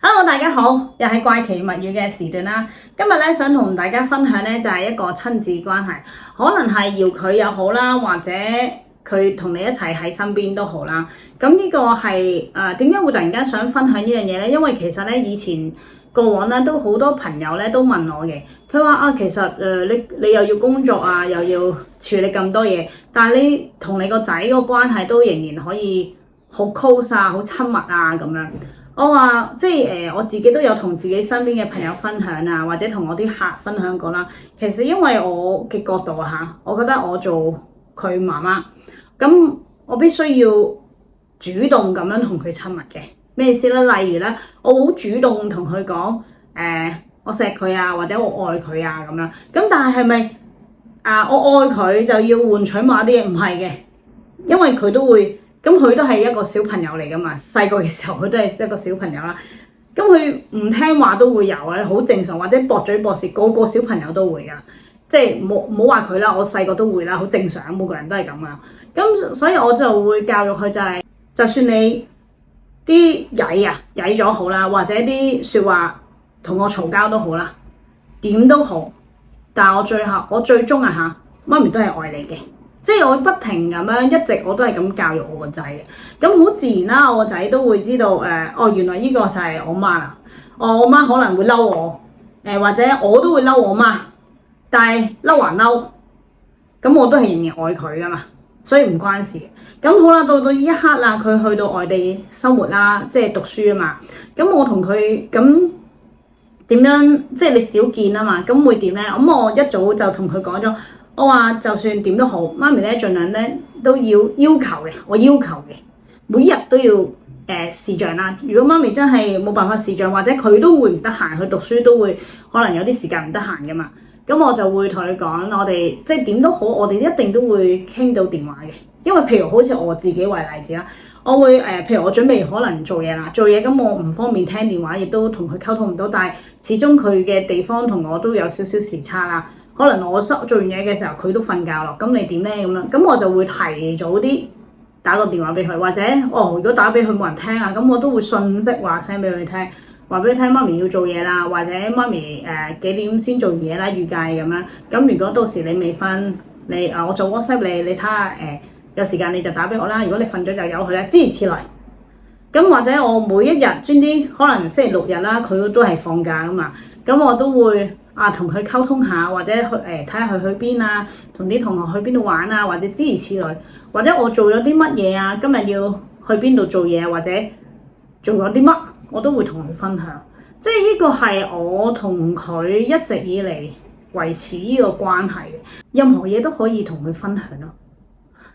Hello，大家好，又係怪奇物語嘅時段啦。今日咧想同大家分享咧就係一個親子關係，可能係遙距又好啦，或者佢同你一齊喺身邊都好啦。咁呢個係點解會突然間想分享呢樣嘢咧？因為其實咧以前過往咧都好多朋友咧都問我嘅，佢話其實你又要工作啊，又要處理咁多嘢，但係你同你個仔個關係都仍然可以好 close 啊，好親密啊咁樣。我話即係我自己都有同自己身邊嘅朋友分享啊，或者同我啲客分享過啦。其實因為我嘅角度啊，我覺得我做佢媽媽，咁我必須要主動咁樣同佢親密嘅。咩意思咧？例如咧，我好主動同佢講我錫佢啊，或者我愛佢啊咁樣。咁但係咪我愛佢就要換取某啲嘢？唔係嘅，因為佢都會。咁佢都係一個小朋友嚟噶嘛，細個嘅時候佢都係一個小朋友啦。咁佢唔聽話都會有嘅，好正常，或者駁嘴駁舌，個個小朋友都會噶。即係冇話佢啦，我細個都會啦，好正常，每個人都係咁噶。咁所以我就會教育佢就係，就算你啲曳咗好啦，或者啲説話同我嘈交都好啦，點都好，但係我最終媽咪都係愛你嘅。即係我不停咁樣，一直我都係咁教育我個仔嘅，咁好自然啦。我個仔都會知道原來呢個就係我媽啦。我媽可能會嬲我，或者我都會嬲我媽，但係嬲還嬲，咁我都係仍然愛佢噶嘛，所以唔關事。咁好啦，到呢一刻啦，佢去到外地生活啦，即係讀書啊嘛。咁我同佢咁點樣？即係你少見啊嘛，咁會點咧？咁我一早就同佢講咗。我話就算點都好，媽咪咧盡量咧都要求嘅，我要求嘅，每日都要視像啦。如果媽咪真係冇辦法視像，或者佢都會唔得閒去讀書，都會可能有啲時間唔得閒噶嘛。咁我就會同佢講，我哋即係點都好，我哋一定都會傾到電話嘅。因為譬如好似我自己為例子啦，我會譬如我準備可能做嘢啦，咁我唔方便聽電話，亦都同佢溝通唔到，但係始終佢嘅地方同我都有少少時差啦。可能我做完嘢嘅時候，佢都瞓覺咯。咁你點咧咁樣？咁我就會提早啲打個電話俾佢，或者如果打俾佢冇人聽啊，咁我都會信息話聲俾佢聽，話俾佢聽媽咪要做嘢啦，或者媽咪幾點先做完嘢啦，預計咁樣。咁如果到時你未瞓，我做 WhatsApp 你睇下有時間你就打俾我啦。如果你瞓咗就由佢啦，諸如此類。咁或者我每一日專啲，可能星期六日啦，佢都係放假噶嘛，咁我都會同佢溝通下，或者去睇下佢去邊啊，同啲同學去邊度玩啊，或者諸如此類，或者我做咗啲乜嘢啊，今日要去邊度做嘢，或者做咗啲乜，我都會同佢分享。即係呢個係我同佢一直以嚟維持呢個關係嘅，任何嘢都可以同佢分享咯。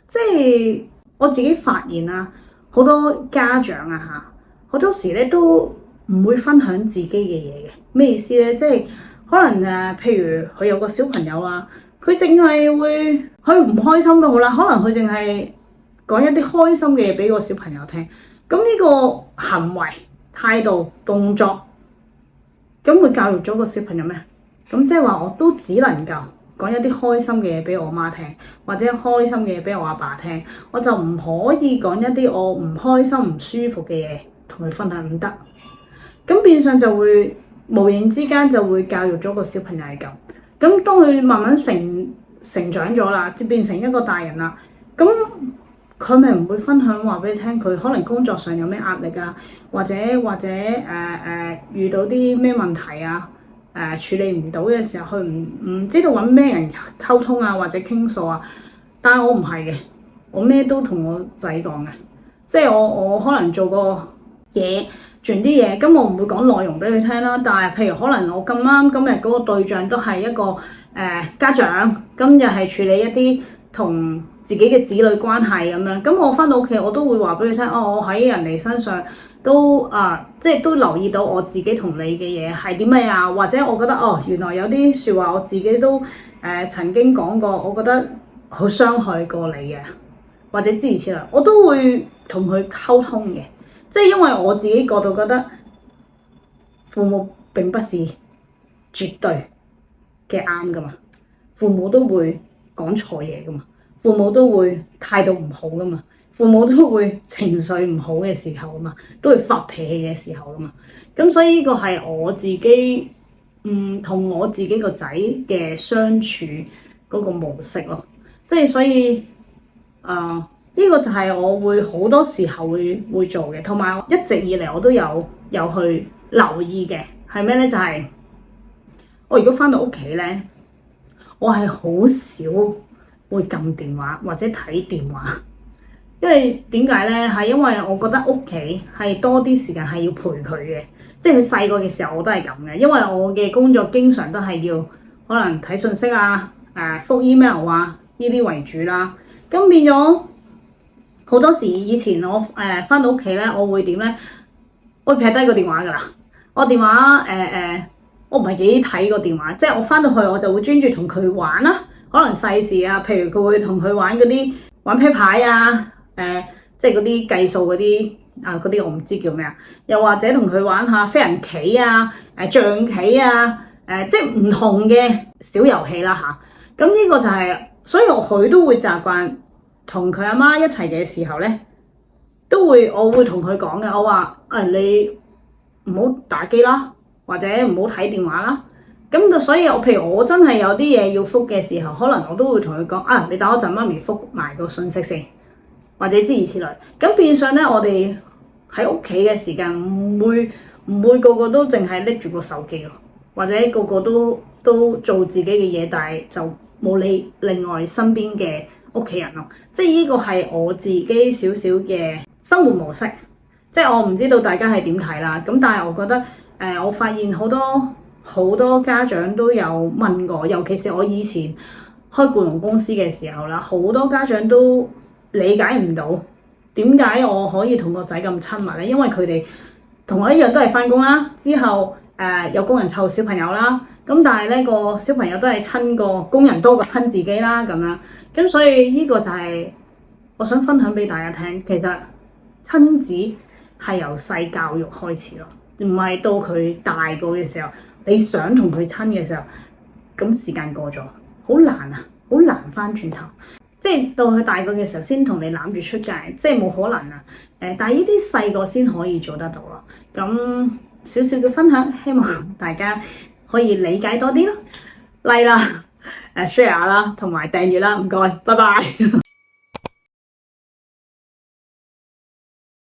即係我自己發現啦。好多家長好多時咧都唔會分享自己嘅嘢嘅。咩意思咧？即係可能譬如佢有個小朋友啊，佢淨係會佢唔開心都好啦，可能佢淨係講一啲開心嘅嘢俾個小朋友聽。咁呢個行為、態度、動作，咁會教育咗個小朋友咩？咁即係話我都只能夠講一啲開心嘅嘢俾我媽聽，或者開心嘅嘢俾我阿爸聽，我就唔可以講一啲我唔開心、唔舒服嘅嘢同佢分享，唔得。咁變相就會無形之間就會教育咗個小朋友係咁。咁當佢慢慢成長咗啦，即變成一個大人啦，咁佢咪唔會分享話俾你聽，佢可能工作上有咩壓力啊，或者遇到啲咩問題啊。處理唔到嘅時候，佢唔知道揾咩人溝通啊，或者傾訴啊。但係我唔係嘅，我咩都同我仔講嘅，即係我可能做個嘢，做完啲嘢，咁我唔會講內容俾佢聽啦。但係譬如可能我咁啱今日嗰個對象都係一個家長，今日係處理一啲同自己嘅子女關係咁樣，咁我翻到屋企我都會話俾佢聽，我喺人哋身上都即係都留意到我自己同你嘅嘢係點咩啊，或者我覺得原來有啲説話我自己都曾經講過，我覺得好傷害過你嘅，或者諸如此類，我都會同佢溝通嘅，即係因為我自己角度覺得父母並不是絕對嘅啱噶嘛，父母都會講錯嘢噶嘛。父母都會態度唔好噶嘛，父母都會情緒唔好嘅時候啊嘛，都會發脾氣嘅時候啊嘛。咁所以呢個係我自己同我自己個仔嘅相處嗰個模式咯。即係所以呢個就係我會好多時候會做嘅，同埋一直以嚟我都有去留意嘅係咩咧？就係我如果翻到屋企咧，我係好少會撳電話或者睇電話，因為點解咧？係因為我覺得屋企係多啲時間係要陪佢嘅，即係佢細個嘅時候我都係咁嘅，因為我嘅工作經常都係要可能睇信息啊、覆 email 啊呢啲為主啦，咁變咗好多時以前我翻到屋企咧，我會點咧？我會撇低個電話㗎啦，我電話我唔係幾睇個電話，即係我翻到去我就會專注同佢玩啦，可能細事啊，譬如佢會同佢玩嗰啲玩啤牌啊，即係嗰啲計數嗰啲嗰啲我唔知叫咩啊，又或者同佢玩下飛人棋啊、象棋啊，即係唔同嘅小遊戲啦嚇。咁呢個就係，所以佢都會習慣同佢阿媽一齊嘅時候咧，我會同佢講嘅，我話你唔好打機啦。或者唔好睇電話啦，咁所以譬如我真係有啲嘢要覆嘅時候，可能我都會同佢講你等我陣，媽咪覆埋個信息先，或者諸如此類。咁變相咧，我哋喺屋企嘅時間唔會個個都淨係拎住個手機咯，或者個個都做自己嘅嘢，但係就冇理另外身邊嘅屋企人咯。即係呢個係我自己少少嘅生活模式，即係我唔知道大家係點睇啦。咁但係我覺得。我發現好多家長都有問過，尤其是我以前開僱傭公司嘅時候啦，好多家長都理解唔到點解我可以同個仔咁親密咧，因為佢哋同我一樣都係返工啦，之後有工人湊小朋友啦，咁但係咧個小朋友都係親過工人多過親自己啦咁樣，咁所以呢個就係我想分享俾大家聽，其實親子係由細教育開始咯。唔係到佢大個嘅時候，你想同佢親嘅時候，咁時間過咗，好難啊，好難翻轉頭。即係到佢大個嘅時候先同你攬住出街，即係冇可能啊。但係呢啲細個先可以做得到咯。咁少少嘅分享，希望大家可以理解多啲咯。like 啦，share 啦，同埋訂閱啦，唔該，拜拜。